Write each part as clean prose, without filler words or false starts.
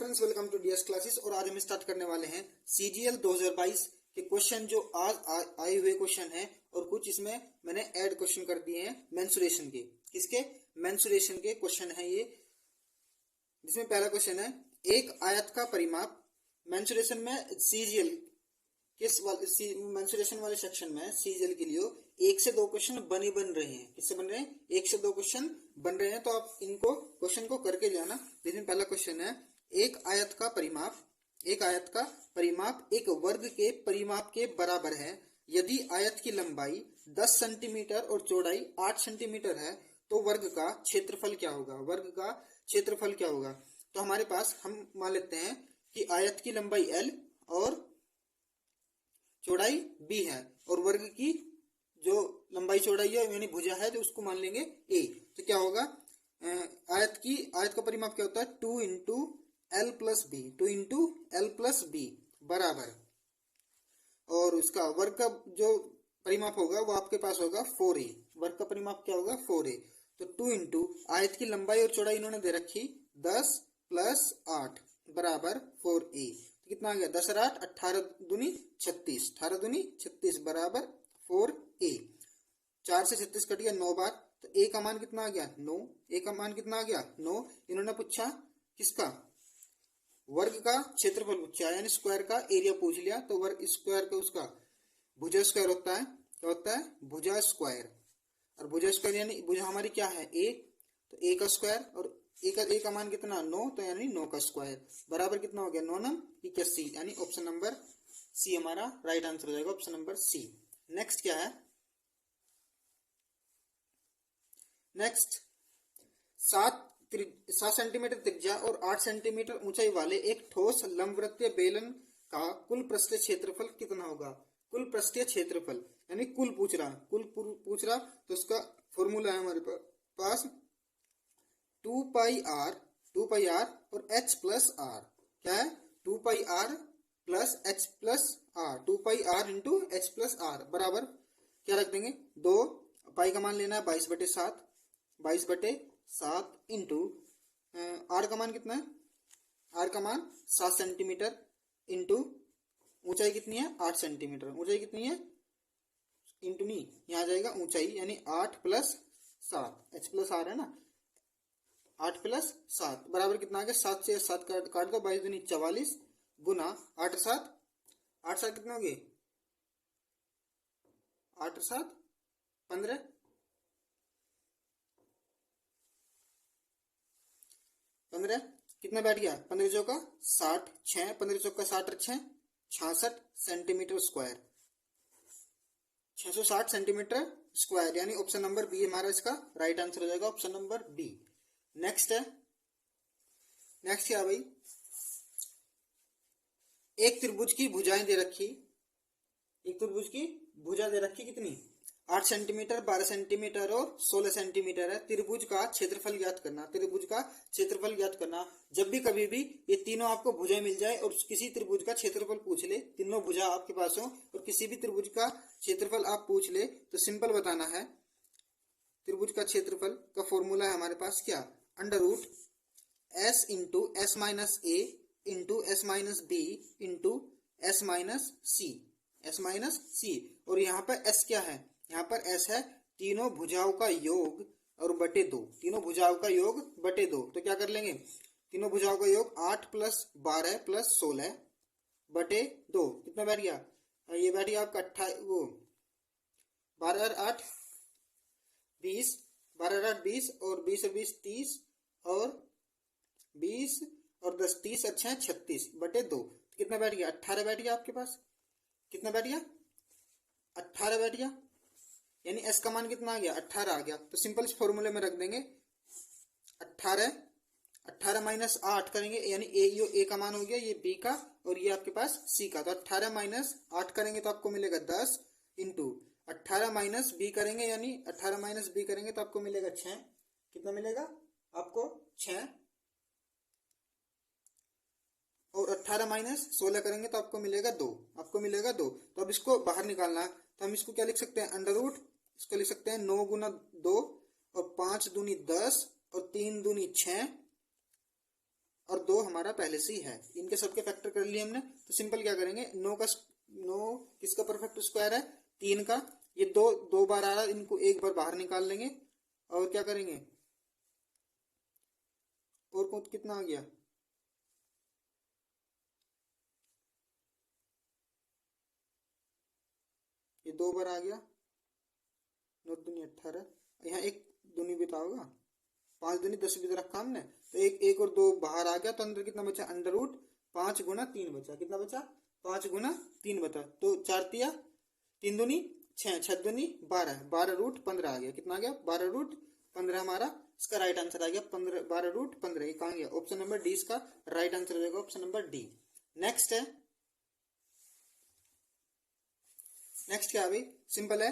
Friends, welcome to DS classes. और आज हम स्टार्ट करने वाले हैं सीजीएल 2022 के क्वेश्चन जो आज आए हुए क्वेश्चन हैं, और कुछ इसमें मैंने ऐड क्वेश्चन कर दिए हैं मेंसुरेशन के। किसके? मेंसुरेशन के क्वेश्चन है ये। जिसमें पहला क्वेश्चन है, एक आयत का परिमाप। मेंसुरेशन में सीजीएल मेंसुरेशन वाले सेक्शन में सीजीएल के लिए 1 से 2 क्वेश्चन बन रहे हैं। किससे बन रहे हैं? 1 से 2 क्वेश्चन बन रहे हैं, तो आप इनको क्वेश्चन को करके जाना। जिसमें पहला क्वेश्चन है, एक आयत का परिमाप एक वर्ग के परिमाप के बराबर है यदि आयत की लंबाई 10 सेंटीमीटर और चौड़ाई 8 सेंटीमीटर है, तो वर्ग का क्षेत्रफल क्या होगा? तो हमारे पास हम मान लेते हैं कि आयत की लंबाई L और चौड़ाई B है, और वर्ग की जो लंबाई चौड़ाई है यानी भुजा है, जो उसको मान लेंगे A। तो क्या होगा? आयत का परिमाप क्या होता है? 2 इंटू L प्लस बी बराबर, और उसका वर्ग का जो परिमाप होगा वो आपके पास होगा 4A। वर्ग का परिमाप क्या होगा? 4A। तो 2 इंटू आयत की लंबाई और चौड़ाई इन्होंने दे रखी 10 प्लस 8 बराबर 4A। तो कितना आ गया? 10 और 8 18 दूनी 36, 18 दूनी 36 बराबर 4A। 4 से 36 कट गया 9 बार, तो A का मान कितना आ गया? 9। A का मान कितना आ गया? 9। इन्होंने पूछा किसका? वर्ग का क्षेत्रफल पूछा, यानी स्क्वायर का एरिया पूछ लिया। तो वर्ग स्क्वायर का उसका भुजा स्क्वायर होता है। क्या होता है? भुजा स्क्वायर। और भुजा स्क्वायर यानी भुजा हमारी क्या है? A। तो A का स्क्वायर, और A का मान कितना? 9। तो यानी 9 का स्क्वायर बराबर कितना हो गया? 9 9 81, यानी ऑप्शन नंबर सी हमारा राइट आंसर हो जाएगा। ऑप्शन नंबर सी। नेक्स्ट क्या है? नेक्स्ट 7 सेंटीमीटर त्रिज्या और 8 सेंटीमीटर ऊंचाई वाले एक ठोस लंबवृत्तीय बेलन का कुल पृष्ठीय क्षेत्रफल कितना होगा? कुल पृष्ठीय क्षेत्रफल यानी कुल पूछ रहा, तो उसका फॉर्मूला है हमारे पास 2 पाई आर और h प्लस आर। क्या है? 2 pi R plus H plus R, 2 pi R into H plus R बराबर क्या रख देंगे? 2 पाई का मान लेना है 22/7 इंटू आर का मान कितना है? आर का मान 7 सेंटीमीटर इंटू ऊंचाई कितनी है? 8 सेंटीमीटर। ऊंचाई कितनी है? इंटू नहीं, यहाँ आ जाएगा ऊंचाई, यानी 8 प्लस 7, एच प्लस आर है ना, 8 प्लस 7 बराबर कितना आ गया? 7 से 7 काट दो, 22 दूनी 44 गुना 8 7 कितना हो गए? 8 7 15, 15 कितना बैठ गया? 15 चौका 60, 6 15 चौका 60 और 6 66 सेंटीमीटर स्क्वायर, 660 सेंटीमीटर स्क्वायर, यानी ऑप्शन नंबर बी हमारा इसका राइट आंसर हो जाएगा। Option number B. नेक्स्ट है, नेक्स्ट क्या भाई? एक त्रिभुज की भुजाएं दे रखी, एक त्रिभुज की भुजा दे रखी कितनी? 8 सेंटीमीटर, 12 सेंटीमीटर और 16 सेंटीमीटर है। त्रिभुज का क्षेत्रफल ज्ञात करना। जब भी कभी भी ये तीनों आपको भुजाएं मिल जाए और किसी त्रिभुज का क्षेत्रफल पूछ ले, तीनों भुजा आपके पास हो और किसी भी त्रिभुज का क्षेत्रफल आप पूछ ले, तो सिंपल बताना है। त्रिभुज का क्षेत्रफल का फॉर्मूला है हमारे पास क्या? Under root S into S minus A into S minus B into S minus C. और यहाँ पर एस क्या है? यहाँ पर एस है तीनों भुजाओं का योग और बटे 2। तीनों भुजाओं का योग बटे 2। तो क्या कर लेंगे? तीनों भुजाओं का योग 8 प्लस 12 प्लस 16 बटे 2 कितना बैठ गया? ये बैठ गया आपका 12 और 8 20, 12 और 8 20 और 20 और 20 30 और 20 और 10 30 अच्छा 36 बटे 2 कितना बैठ गया? 18 बैठ गया आपके पास। कितना बैठ गया? 18 बैठ गया, यानी एस का मान कितना आ गया? 18 आ गया। तो सिंपल इस फॉर्मूले में रख देंगे 18 माइनस 8 करेंगे, यानी ए का मान हो गया, ये बी का और ये आपके पास सी का। तो 18 माइनस 8 करेंगे तो आपको मिलेगा 10 इंटू 18 माइनस बी करेंगे, यानी 18 माइनस बी करेंगे तो आपको मिलेगा 6। कितना मिलेगा आपको? 6। और 18 माइनस 16 करेंगे तो आपको मिलेगा 2। तो अब इसको बाहर निकालना है, तो हम इसको क्या लिख सकते हैं? अंडर रूट इसको लिख सकते हैं 9 गुना 2 और 5 दूनी 10 और 3 दूनी 6 और 2 हमारे हमारा पहले से ही है। इनके सबके फैक्टर कर लिए हमने, तो सिंपल क्या करेंगे, 9 किसका परफेक्ट स्क्वायर है, 3 का। ये दो दो बार आ रहा है, इनको एक बार बाहर निकाल लेंगे और क्या करेंगे, और कितना आ गया, ये 2 बार आ गया, 9 दूनी 18, यहाँ एक दूनी बिता होगा, 5 दूनी 10 भी तो रखा हमने, तो एक एक और 2 बाहर आ गया, तो अंदर कितना बचा, अंडर रूट 5 गुना 3 बचा, कितना बचा, 5 गुना 3 बचा, तो 4 तिया 3 दूनी 6, 6 दूनी 12, 12 रूट 15 आ गया, कितना आ गया, 12 रूट 15 हमारा इसका राइट आंसर आ गया, 15 12 रूट 15, ये कहाँ गया, ऑप्शन नंबर डी इसका राइट आंसर हो जाएगा, ऑप्शन नंबर डी। नेक्स्ट है, नेक्स्ट क्या है भाई, सिंपल है,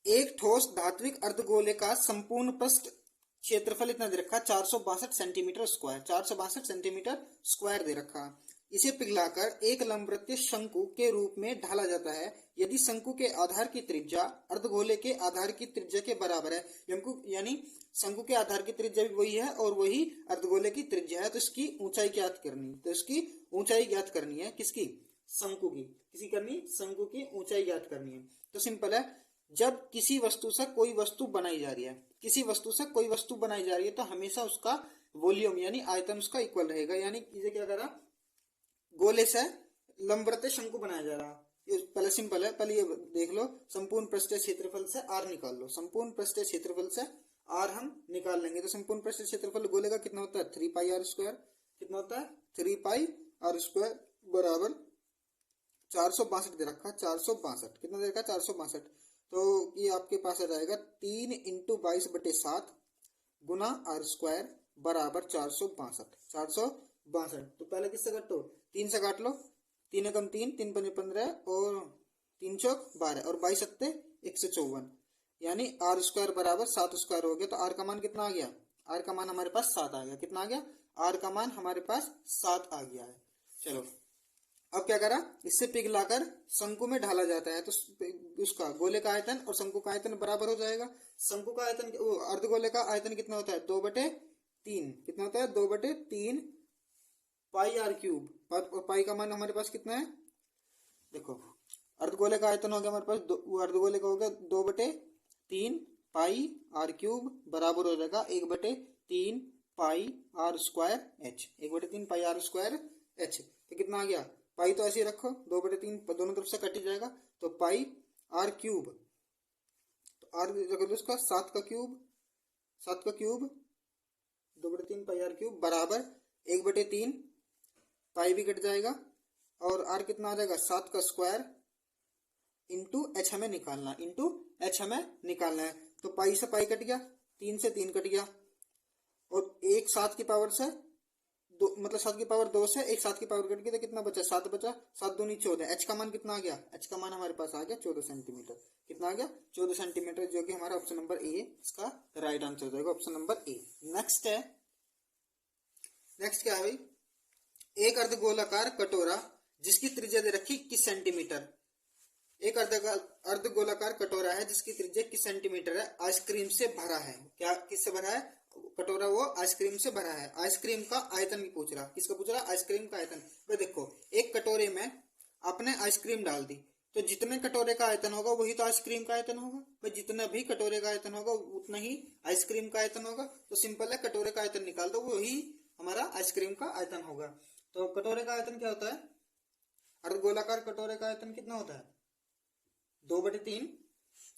एक ठोस धात्विक अर्धगोले का संपूर्ण पृष्ठ क्षेत्रफल इतना दे रखा, 462 सेंटीमीटर स्क्वायर, 462 सेंटीमीटर स्क्वायर दे रखा। इसे पिघलाकर एक लंबवृत्तीय शंकु के रूप में ढाला जाता है यदि शंकु के आधार की त्रिज्या अर्धगोले के आधार की त्रिज्या के बराबर है, यानी शंकु के आधार की त्रिज्या भी वही है और वही अर्धगोले की त्रिज्या है, तो इसकी ऊंचाई ज्ञात करनी, तो इसकी ऊंचाई ज्ञात करनी है, किसकी, शंकु की, किसी करनी, शंकु की ऊंचाई ज्ञात करनी है। तो सिंपल है, जब किसी वस्तु से कोई वस्तु बनाई जा रही है, किसी वस्तु से कोई वस्तु बनाई जा रही है, तो हमेशा उसका वॉल्यूम यानी आयतन उसका इक्वल रहेगा, यानी इसे क्या करा, गोले से लंबवृत्तीय शंकु बनाया जा रहा, ये पहले सिंपल है, पहले ये देख लो, संपूर्ण पृष्ठीय क्षेत्रफल से आर निकाल लो, संपूर्ण पृष्ठीय क्षेत्रफल से आर हम निकाल लेंगे, तो संपूर्ण पृष्ठीय क्षेत्रफल गोले का कितना होता है, 3 पाई आर स्क्वायर, कितना होता है, 3 पाई आर स्क्वायर बराबर 462 दे रखा, 462 कितना दे रखा, 462, तो ये आपके पास आ जाएगा 3 इंटू 22/7 गुना आर स्क्वायर बराबर 462। तो पहले किससे काटो, 3 से काट लो, 3 एकम 3, 3 पंजे 15 और 3 चौक 12 और 22 सत्ते 154, यानी आर स्क्वायर बराबर 7 स्क्वायर हो गया, तो आर का मान कितना आ गया, आर का मान हमारे पास 7 आ गया, कितना आ गया, आर का मान हमारे पास 7 आ गया है। चलो अब क्या करा, इससे पिघलाकर शंकु में ढाला जाता है, तो उसका गोले का आयतन और शंकु का आयतन बराबर हो जाएगा। शंकु का आयतन, अर्धगोले का आयतन कितना होता है, 2/3, कितना होता है, 2/3 पाई आर क्यूब, और पाई का मान हमारे पास कितना है, देखो अर्धगोले का आयतन हो गया हमारे पास, अर्धगोले का हो गया 2/3 पाई आर क्यूब बराबर हो जाएगा 1/3 pi R square H, 1/3 pi R square H, तो कितना आ गया, पाई तो ऐसे ही रखो, 2/3 दोनों तरफ से कट ही जाएगा, तो पाई आर क्यूब, तो आर अगर उसका 7 का क्यूब 2/3 पाई आर क्यूब बराबर 1/3 पाई भी कट जाएगा, और आर कितना आ जाएगा, 7 का स्क्वायर इंटू एच हमें निकालना, है, तो पाई से पाई कट गया, 3 से 3 कट गया, और एक 7 की पावर से दो, मतलब 7 की पावर 2 से एक 7 की पावर कट गई, तो कितना बचा, 7 बचा, 7 दूनी 14, एच का मान कितना आ गया, एच का मान हमारे पास आ गया 14 सेंटीमीटर, कितना आ गया, 14 सेंटीमीटर, जो कि हमारा ऑप्शन नंबर ए इसका राइट आंसर हो जाएगा, ऑप्शन नंबर ए। नेक्स्ट है, नेक्स्ट क्या है भाई, एक अर्धगोलाकार कटोरा जिसकी त्रिज्या दे रखी 21 सेंटीमीटर, एक अर्धगोलाकार कटोरा है जिसकी त्रिज्या 21 सेंटीमीटर है, आइसक्रीम से भरा है, क्या किससे भरा है, कटोरा वो आइसक्रीम से भरा है, आइसक्रीम का आयतन भी पूछ रहा, किसका पूछ रहा, आइसक्रीम का आयतन। भाई देखो, एक कटोरे में आपने आइसक्रीम डाल दी, तो जितने कटोरे का आयतन होगा वही तो आइसक्रीम का आयतन होगा, भाई जितना भी कटोरे का आयतन होगा उतना ही आइसक्रीम का आयतन होगा, तो सिंपल है, कटोरे का आयतन निकाल दो, वही हमारा आइसक्रीम का आयतन होगा। तो कटोरे का आयतन क्या होता है, अर्धगोलाकार कटोरे का आयतन कितना होता है, 2/3,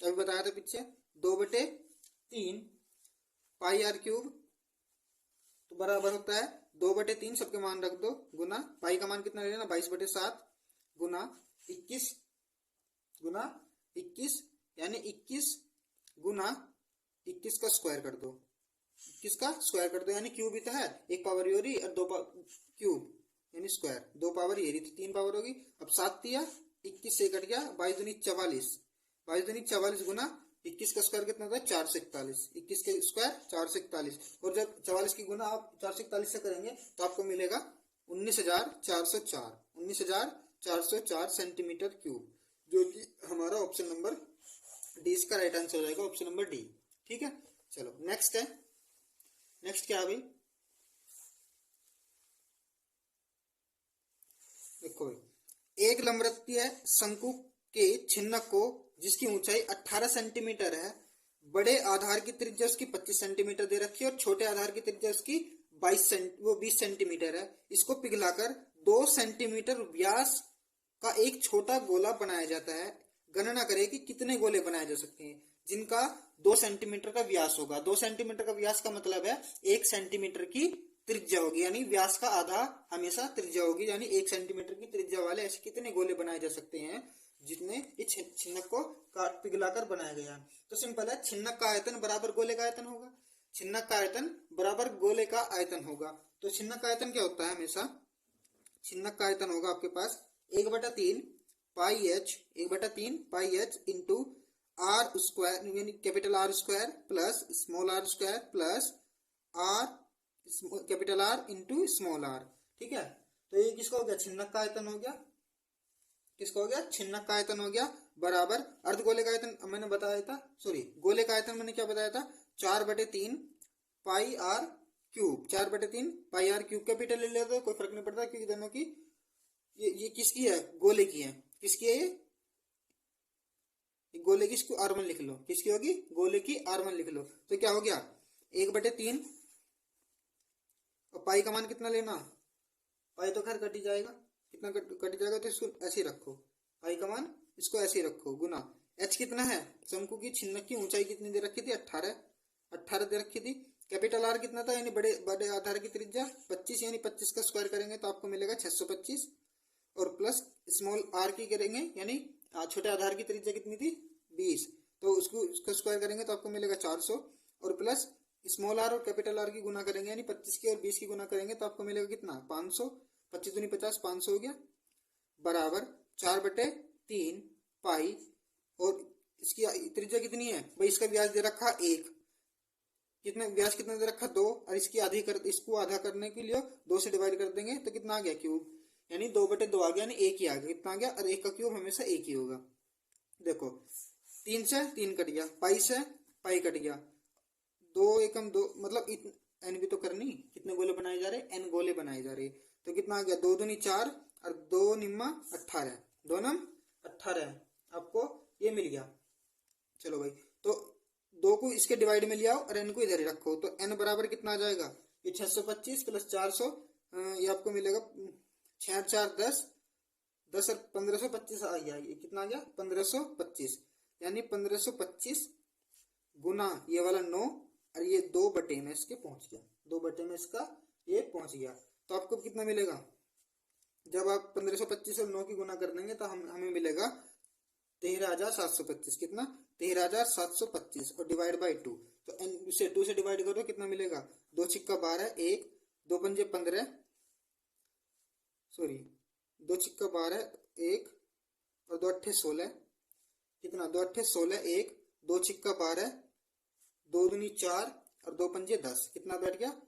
अभी बताया था पीछे, 2/3 पाई आर क्यूब, तो बराबर होता है 2/3, सबके मान रख दो, गुना पाई का मान कितना लेना, 22/7 गुना 21 यानी 21 गुना 21 का स्क्वायर कर दो, 21 का स्क्वायर कर दो, यानी क्यूब ही तो है, एक पावर योरी और 2 क्यूब यानी स्क्वायर, 2 पावर ये रही, तो 3 पावर होगी, अब 7 दिया 21 से कट गया, 22 दूनी 44 गुना 21 का स्क्वायर कितना होता है, 441, 21 के स्क्वायर 441, और जब 44 की गुना आप 441 से करेंगे तो आपको मिलेगा 19,404 सेंटीमीटर क्यूब, जो कि हमारा ऑप्शन नंबर डी इसका राइट आंसर हो जाएगा, ऑप्शन नंबर डी। ठीक है, चलो नेक्स्ट है, नेक्स्ट क्या है भाई, देखो एक लंबवृत्तीय शंकु के छिन्नक को जिसकी ऊंचाई 18 सेंटीमीटर है, बड़े आधार की त्रिज्या उसकी 25 सेंटीमीटर दे रखी है और छोटे आधार की त्रिज्या उसकी 20 सेंटीमीटर है। इसको पिघलाकर 2 सेंटीमीटर व्यास का एक छोटा गोला बनाया जाता है। गणना करें कि कितने गोले बनाए जा सकते हैं जिनका 2 सेंटीमीटर का व्यास होगा। 2 सेंटीमीटर का व्यास का मतलब है 1 सेंटीमीटर की त्रिज्या होगी, यानी व्यास का आधा हमेशा त्रिज्या होगी, यानी 1 सेंटीमीटर की त्रिज्या वाले ऐसे कितने गोले बनाए जा सकते हैं जितने इस छिन्नक को पिघलाकर बनाया गया। तो सिंपल है, छिन्नक का आयतन बराबर गोले का आयतन होगा। छिन्नक का आयतन बराबर गोले का आयतन होगा। तो छिन्नक का आयतन क्या होता है हमेशा, छिन्नक का आयतन होगा आपके पास 1/3 pi H into R square, यानी capital R square plus small R square plus R capital R into small R. ठीक है, तो ये किसका हो गया, छिन्नक का आयतन हो गया। किसका हो गया, छिन्नक का आयतन हो गया बराबर अर्धगोले का आयतन मैंने बताया था, सॉरी गोले का आयतन मैंने क्या बताया था, 4/3 pi R cube, 4/3 pi R cube. Capital ले लेते कोई फर्क नहीं पड़ता क्योंकि दोनों की ये किसकी है, गोले की है। किसकी है ये गोले की, इसको R1 लिख लो, किसकी होगी, गोले की R1 लिख लो। तो क्या हो गया 1/3 और पाई का मान कितना लेना, पाई तो खैर कट ही जाएगा, कितना कट जाएगा, तो इसको ऐसे ही रखो, पाई का मान इसको ऐसे ही रखो, गुना h कितना है, शंकु की छिन्नक की ऊंचाई कितनी दे रखी थी, 18 दे रखी थी। कैपिटल आर कितना था, यानी बड़े आधार की त्रिज्या 25, यानी 25 का स्क्वायर करेंगे तो आपको मिलेगा 625 और प्लस स्मॉल आर की करेंगे, यानी छोटे आधार की त्रिज्या कितनी थी 20, तो उसको स्क्वायर करेंगे तो आपको मिलेगा 400 और प्लस स्मॉल आर और कैपिटल आर की गुना करेंगे, यानी 25 की और 20 की गुना करेंगे तो आपको मिलेगा कितना 500, 25 दूनी 50, 500 हो गया बराबर 4/3 पाई, और इसकी त्रिज्या कितनी है भाई, इसका व्यास दे रखा 1, कितना व्यास कितना दे रखा 2, और इसको आधा करने के लिए 2 से डिवाइड कर देंगे तो कितना आ गया क्यूब, यानी 2/2 आ गया, यानी 1 ही आ गया, कितना आ गया, और 1 का क्यूब हमेशा 1 ही होगा। देखो 3 से 3 कट गया, पाई से पाई कट गया, 2 एकम 2, मतलब एन भी तो करनी, कितने गोले बनाए जा रहे, एन गोले बनाए जा रहे, तो कितना आ गया 2 दूनी 4 और 2 निम्मा 18, 2 नम 18 आपको ये मिल गया। चलो भाई, तो 2 को इसके डिवाइड में ले आओ और एन को इधर ही रखो, तो एन बराबर कितना आ जाएगा, ये 625 प्लस 400, ये आपको मिलेगा 6 4 10 10 और 1525 आ गया, ये कितना आ गया 1525, यानी 1525 गुना ये वाला 9 और ये 2/2 में इसके पहुंच गया, 2/2 में इसका ये पहुंच गया। तो आपको कितना मिलेगा, जब आप 1525 और 9 की गुना कर देंगे तो हमें मिलेगा 13,725, कितना 13,725 और डिवाइड बाई 2, तो इसे 2 से डिवाइड करो कितना मिलेगा, 2 छिक्का 12, 1 2 पंजे 15, सॉरी 2 छिक्का 12, 1 और 2 अट्ठे 16, कितना 2 अट्ठे 16, 1 2 छिक्का 12, 2 दूनी 4 और 2 पंजे 10, कितना बैठ गया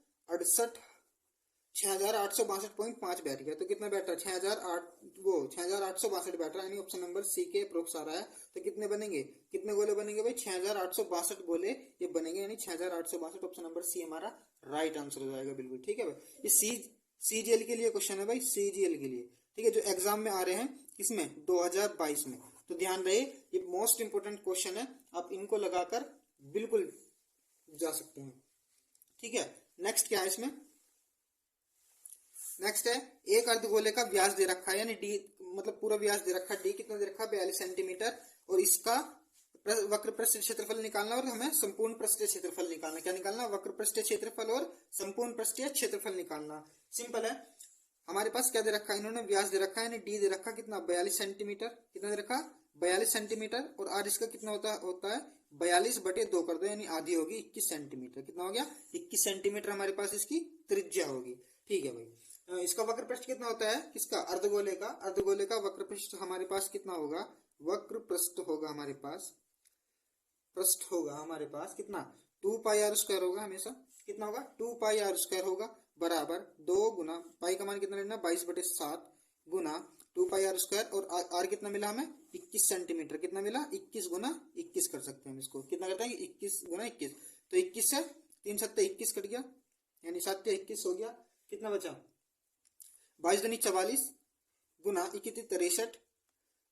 6862.5 बैठ गया। तो कितना बैठ रहा है 6862 बैठ रहा है, यानी ऑप्शन नंबर सी के अप्रोक्स आ रहा है। तो कितने बनेंगे, कितने गोले बनेंगे भाई 6862 गोले ये बनेंगे, यानी 6862, ऑप्शन नंबर सी हमारा राइट आंसर हो जाएगा बिल्कुल। ठीक है भाई, ये सीजीएल के लिए क्वेश्चन है भाई, सीजीएल के लिए, ठीक है, जो एग्जाम में आ रहे हैं इसमें 2022 में, तो ध्यान रहे ये मोस्ट इंपोर्टेंट क्वेश्चन है, आप इनको लगाकर बिल्कुल जा सकते हैं। ठीक है, नेक्स्ट क्या है इसमें, नेक्स्ट है एक अर्धगोले का व्यास दे रखा है, यानी डी मतलब पूरा व्यास दे रखा है, डी कितना दे रखा है 42 सेंटीमीटर, और इसका वक्र पृष्ठ क्षेत्रफल निकालना और हमें संपूर्ण पृष्ठीय क्षेत्रफल निकालना। क्या निकालना, वक्र पृष्ठीय क्षेत्रफल और संपूर्ण पृष्ठीय क्षेत्रफल निकालना। सिंपल है, हमारे पास क्या दे रखा है, इन्होंने व्यास दे रखा है, यानी डी दे रखा कितना 42 सेंटीमीटर, कितना दे रखा 42 सेंटीमीटर, और आर इसका कितना होता है 42/2 कर दो, यानी आधी होगी 21 सेंटीमीटर, कितना हो गया 21 सेंटीमीटर हमारे पास इसकी त्रिज्या होगी। ठीक है भाई, इसका वक्र पृष्ठ कितना होता है, किसका, अर्धगोले का वक्र पृष्ठ हमारे पास कितना होगा, वक्र पृष्ठ होगा हमारे पास, पृष्ठ होगा हमारे पास कितना 2 पाई आर स्क्वायर होगा, हमेशा कितना होगा 2 पाई आर स्क्वायर होगा बराबर 2 गुना पाई का मान कितना लेना 22/7 गुना 2 पाई आर स्क्वायर, और आर कितना मिला हमें 21 सेंटीमीटर, कितना मिला 21 गुना 21 कर सकते हैं हम इसको, कितना करते हैं 21 गुना 21, तो 21 से 3 7 21 कट गया, यानी 7 21 हो गया, कितना बचा 22 दूनी 44 गुना 21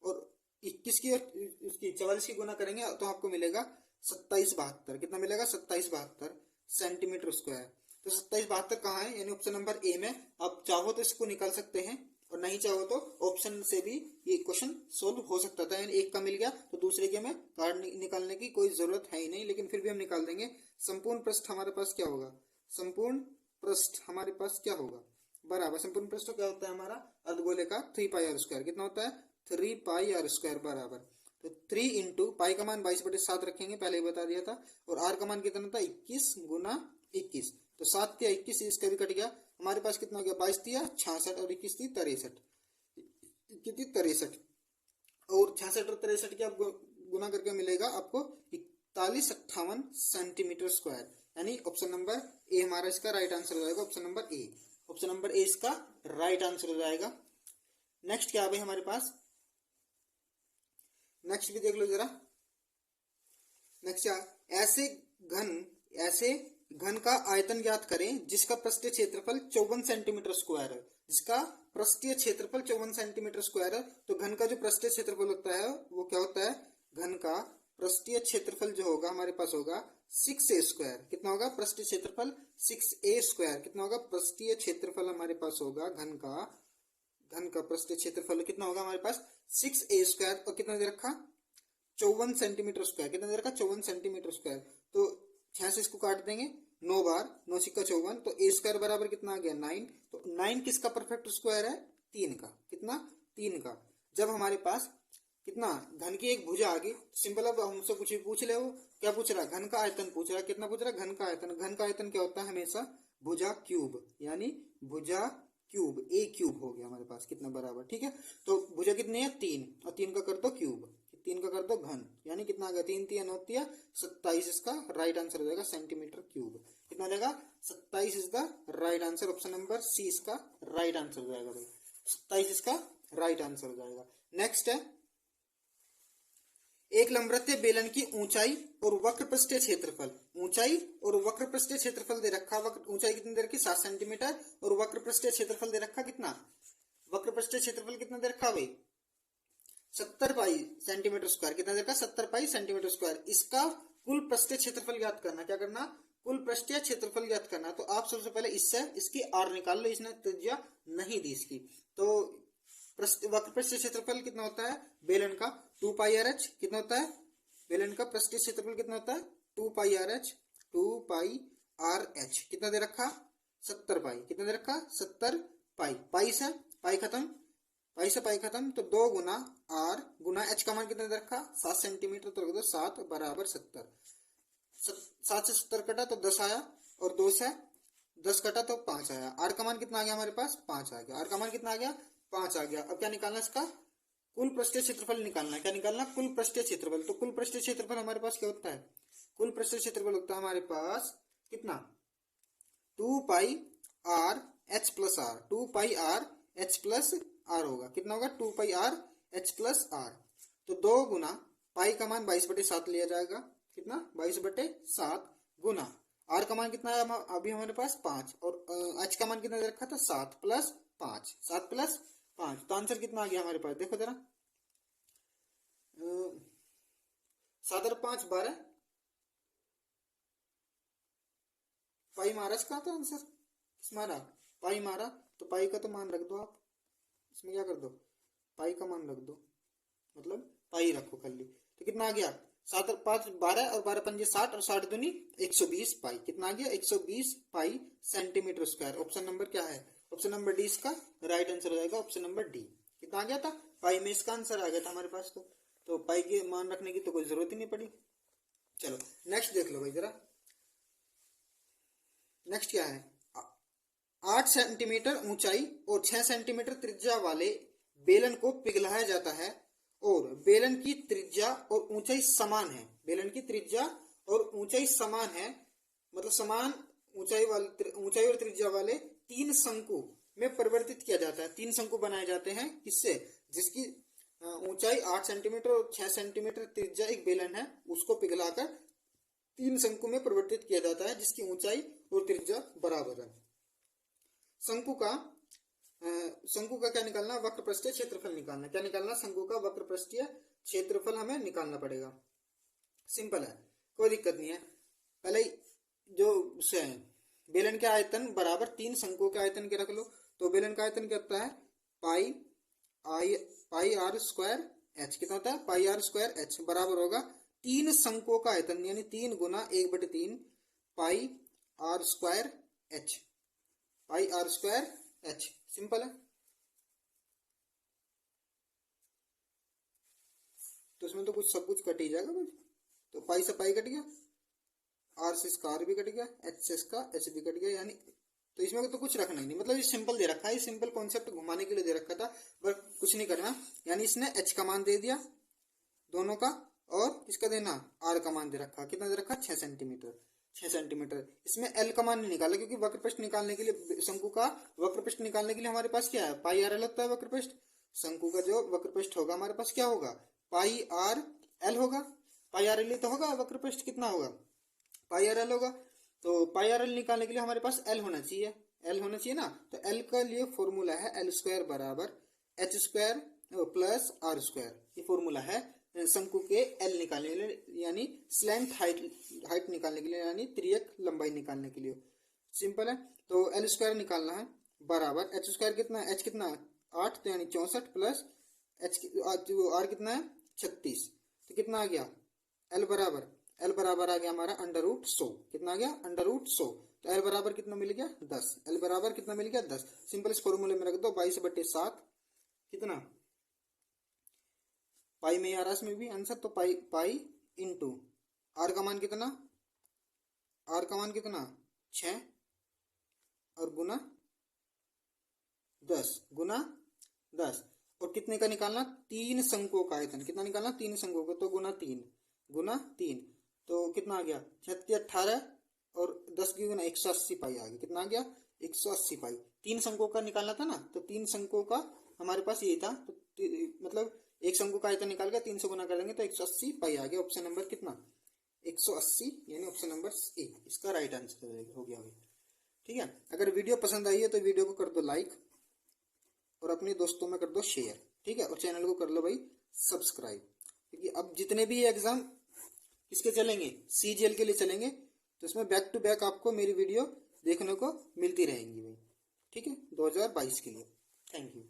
और 21 की और उसकी 44 की गुना करेंगे तो आपको मिलेगा 2772। कितना मिलेगा? 2772 सेंटीमीटर स्क्वायर। तो 2772 कहाँ है? यानी ऑप्शन नंबर ए में। आप चाहो तो इसको निकाल सकते हैं और नहीं चाहो तो ऑप्शन से भी ये क्वेश्चन सोल्व हो सकता था। यानी एक का मिल गया तो दूसरे के में कार्ड निकालने की कोई जरूरत है ही नहीं, लेकिन फिर भी हम निकाल देंगे। संपूर्ण पृष्ठ हमारे पास क्या होगा? संपूर्ण पृष्ठ हमारे पास क्या होगा? बराबर संपूर्ण पृष्ठ क्या होता है हमारा? अर्धगोले का 3πr²। कितना होता है? 3πr² बराबर। तो 3 इंटू पाई का मान 22/7 रखेंगे, पहले ही बता दिया था। और आर का मान कितना था? 21 गुना 21। तो 7 या 21 इसका भी कट गया। हमारे पास कितना हो गया? 22 दिया 66 और 21 थी 63। कितनी? 63। और 66 और 63 की आप गुना करके मिलेगा आपको 4158 सेंटीमीटर स्क्वायर। यानी ऑप्शन नंबर ए हमारा इसका राइट आंसर हो जाएगा। Option number A, option number A इसका राइट आंसर हो जाएगा। नेक्स्ट क्या है हमारे पास? नेक्स्ट भी देख लो जरा। नेक्स्ट क्या? ऐसे घन का आयतन ज्ञात करें जिसका पृष्ठीय क्षेत्रफल 54 सेंटीमीटर स्क्वायर है। जिसका पृष्ठीय क्षेत्रफल 54 सेंटीमीटर स्क्वायर है। तो घन का जो पृष्ठीय क्षेत्रफल होता है वो क्या होता है? घन का पृष्ठीय क्षेत्रफल जो होगा हमारे पास होगा 6a²। कितना होगा? पृष्ठीय क्षेत्रफल 6a²। कितना होगा? पृष्ठीय क्षेत्रफल हमारे पास होगा घन का पृष्ठीय क्षेत्रफल कितना होगा हमारे पास? 6a²। और कितना दे रखा? 54 सेंटीमीटर स्क्वायर। कितना दे रखा? 54 सेंटीमीटर स्क्वायर। तो 6 से इसको काट देंगे 9 बार, 9 सिक्का 54। तो a² बराबर कितना आ गया? 9। तो 9 किसका परफेक्ट स्क्वायर है? 3 का। कितना? 3 का। जब हमारे पास कितना घन की एक भुजा आ गई, सिंपल। अब हमसे कुछ भी पूछ ले, वो क्या पूछ रहा है? घन का आयतन पूछ रहा है। कितना पूछ रहा है? घन का आयतन। घन का आयतन क्या होता है? हमेशा भुजा क्यूब, यानी भुजा क्यूब a³ हो गया हमारे पास। कितना बराबर? ठीक है। तो भुजा कितनी है? 3। और 3 का कर दो क्यूब, 3 का कर दो घन, यानी कितना आ गया? 3 3 9 27। इसका राइट आंसर हो जाएगा सेंटीमीटर क्यूब। कितना हो जाएगा? 27 is the right answer. Option number C इसका राइट आंसर हो जाएगा भाई। 27 इसका राइट आंसर हो जाएगा। नेक्स्ट है, एक लंबवृत्तीय बेलन की ऊंचाई और वक्र पृष्ठीय क्षेत्रफल। ऊंचाई और वक्र पृष्ठीय क्षेत्रफल दे रखा। ऊंचाई कितनी दे रखी? 7 सेंटीमीटर। और वक्र पृष्ठीय क्षेत्रफल दे रखा कितना? वक्र पृष्ठीय क्षेत्रफल कितना दे रखा भाई? 70 पाई सेंटीमीटर स्क्वायर। कितना दे रखा? 70 पाई सेंटीमीटर स्क्वायर। इसका कुल पृष्ठीय क्षेत्रफल ज्ञात करना। क्या करना? कुल पृष्ठीय क्षेत्रफल ज्ञात करना। तो आप सबसे पहले इससे इसकी आर निकाल लो। इसने त्रिज्या नहीं दी इसकी। तो वक्र पृष्ठीय क्षेत्रफल कितना होता है बेलन का? 2πrh। कितना होता है बेलन का पृष्ठीय क्षेत्रफल? कितना होता है? 2πrh। 2πrh कितना दे रखा? 70 पाई। कितना दे रखा? 70 पाई। पाई से पाई खत्म, पाई से पाई खत्म। तो 2 गुना r गुना h का मान कितना दे रखा? 7 सेंटीमीटर। तो रख दो 7 बराबर 70। 7 से 70 कटा तो 10 आया, और 2 से 10 कटा तो 5 आया। r का मान कितना आ गया हमारे पास? 5 आ गया। r का मान कितना आ गया? 5 आ गया। अब क्या निकालना? इसका कुल पृष्ठीय क्षेत्रफल निकालना। क्या निकालना? कुल पृष्ठीय क्षेत्रफल। तो कुल पृष्ठीय क्षेत्रफल हमारे पास क्या होता है? कुल पृष्ठीय क्षेत्रफल होता है हमारे पास कितना? 2πrh plus r। 2πrh plus r होगा। कितना होगा? 2πrh plus r। तो 2 गुना पाई का मान 22/7 लिया जाएगा। कितना? 22/7 गुना r का मान कितना है अभी हमारे पास? 5। और h का मान कितना दे रखा था? 7 प्लस 5। 7 प्लस 5। तो आंसर कितना आ गया हमारे पास? देखो जरा। 7 और 5 12। पाई मारा। इसका तो आंसर किस मारा? पाई मारा। तो पाई का तो मान रख दो आप। इसमें क्या कर दो? पाई का मान रख दो, मतलब पाई रखो खाली। तो कितना आ गया? 7 और 5 12 और 12 पंजे 60 और 60 दूनी 120 पाई। कितना आ गया? 120 पाई सेंटीमीटर स्क्वायर। ऑप्शन नंबर क्या है? ऑप्शन नंबर डी इसका राइट आंसर हो जाएगा। Option number D. कितना आ गया था? पाई में इसका आंसर आ गया था हमारे पास। तो पाई के मान रखने की तो कोई जरूरत ही नहीं पड़ी। चलो नेक्स्ट देख लो भाई जरा। नेक्स्ट क्या है? 8 सेंटीमीटर ऊंचाई और 6 सेंटीमीटर त्रिज्या वाले बेलन को पिघलाया जाता है और बेलन की त्रिज्या और ऊंचाई समान है। बेलन की त्रिज्या और ऊंचाई समान है, मतलब समान ऊंचाई और त्रिज्या वाले 3 शंकु में परिवर्तित किया जाता है। 3 शंकु बनाए जाते हैं किससे? जिसकी ऊंचाई 8 सेंटीमीटर और 6 सेंटीमीटर त्रिज्या एक बेलन है, उसको पिघलाकर 3 शंकु में परिवर्तित किया जाता है जिसकी ऊंचाई और त्रिज्या बराबर है। शंकु का शंकु का क्या निकालना, वक्र पृष्ठीय क्षेत्रफल निकालना। क्या निकालना, शंकु का वक्र पृष्ठीय क्षेत्रफल हमें निकालना पड़ेगा। सिंपल है, कोई दिक्कत नहीं है। पहले जो से बेलन के आयतन बराबर 3 शंकुओं के आयतन के रख लो। तो बेलन का आयतन क्या होता है, पाई आर स्क्वायर एच। कितना होता है, पाई आर स्क्वायर एच बराबर होगा 3 शंकुओं का आयतन, यानी 3 गुना 1/3 pi R square H, pi R square H. Simple है। तो इसमें तो कुछ सब कुछ कट ही जाएगा भाई। तो पाई से पाई कट गया, आर से इसका आर भी कट गया, एच से इसका एच भी कट गया, यानी तो इसमें तो कुछ रखना ही नहीं। मतलब ये सिंपल दे रखा है, सिंपल कॉन्सेप्ट घुमाने के लिए दे रखा था, बस कुछ नहीं करना। यानी इसने एच का मान दे दिया दोनों का, और इसका देना आर का मान दे रखा। कितना दे रखा, 6 सेंटीमीटर। 6 सेंटीमीटर। इसमें एल का मान नहीं निकाला, क्योंकि वक्रपृष्ठ निकालने के लिए, शंकु का वक्रपृष्ठ निकालने के लिए हमारे पास क्या है, पाई आर एल होता है वक्रपृष्ठ। शंकु का जो वक्रपृष्ठ होगा हमारे पास क्या होगा, पाई आर एल होगा। पाई आर एल तो होगा, वक्रपृष्ठ कितना होगा, पाई आर एल होगा। तो पाई आर एल निकालने के लिए हमारे पास एल होना चाहिए, एल होना चाहिए ना। तो एल का लिए फॉर्मूला है एल स्क्वायर बराबर H square plus R square. ये फॉर्मूला है शंकु के एल निकालने के लिए, यानी स्लैंट हाइट निकालने के लिए, यानी त्रियक लंबाई निकालने के लिए। सिंपल है। तो एल स्क्वायर निकालना है बराबर एच स्क्वायर कितना है, एच कितना है 8, तो यानी 64 प्लस एच आर कितना है 36। तो कितना आ गया, एल बराबर आ गया हमारा √100। कितना आ गया, √100। तो एल बराबर कितना मिल गया 10। एल बराबर कितना मिल गया 10। सिंपल इस फॉर्मूले में रख दो 22/7 कितना, पाई में आ रहा है इसमें भी आंसर, तो पाई इंटू आर का मान कितना, आर का मान कितना 6 और गुना 10, गुना 10। और कितने का निकालना, 3 शंकुओं का आयतन। कितना निकालना, 3 शंकुओं का, तो गुना 3 तो कितना आ गया 36 18 और 10 की गुना 180 पाई आ गया। कितना आ गया 180 पाई। 3 शंकुओं का निकालना था ना, तो 3 शंकुओं का हमारे पास यही था। तो मतलब एक शंकु का आयतन निकाल के 3 से गुना कर देंगे तो 180 पाई आ गया। ऑप्शन नंबर कितना 180, यानी ऑप्शन नंबर ए इसका राइट आंसर हो गया भाई। ठीक है। अगर वीडियो पसंद आई है तो वीडियो को कर दो लाइक और अपने दोस्तों में कर दो शेयर। ठीक है। और चैनल को कर लो भाई सब्सक्राइब, क्योंकि अब जितने भी एग्जाम किसके चलेंगे, सीजीएल के लिए चलेंगे, तो इसमें बैक टू बैक आपको मेरी वीडियो देखने को मिलती रहेंगी भाई। ठीक है, 2022 के लिए। Thank you.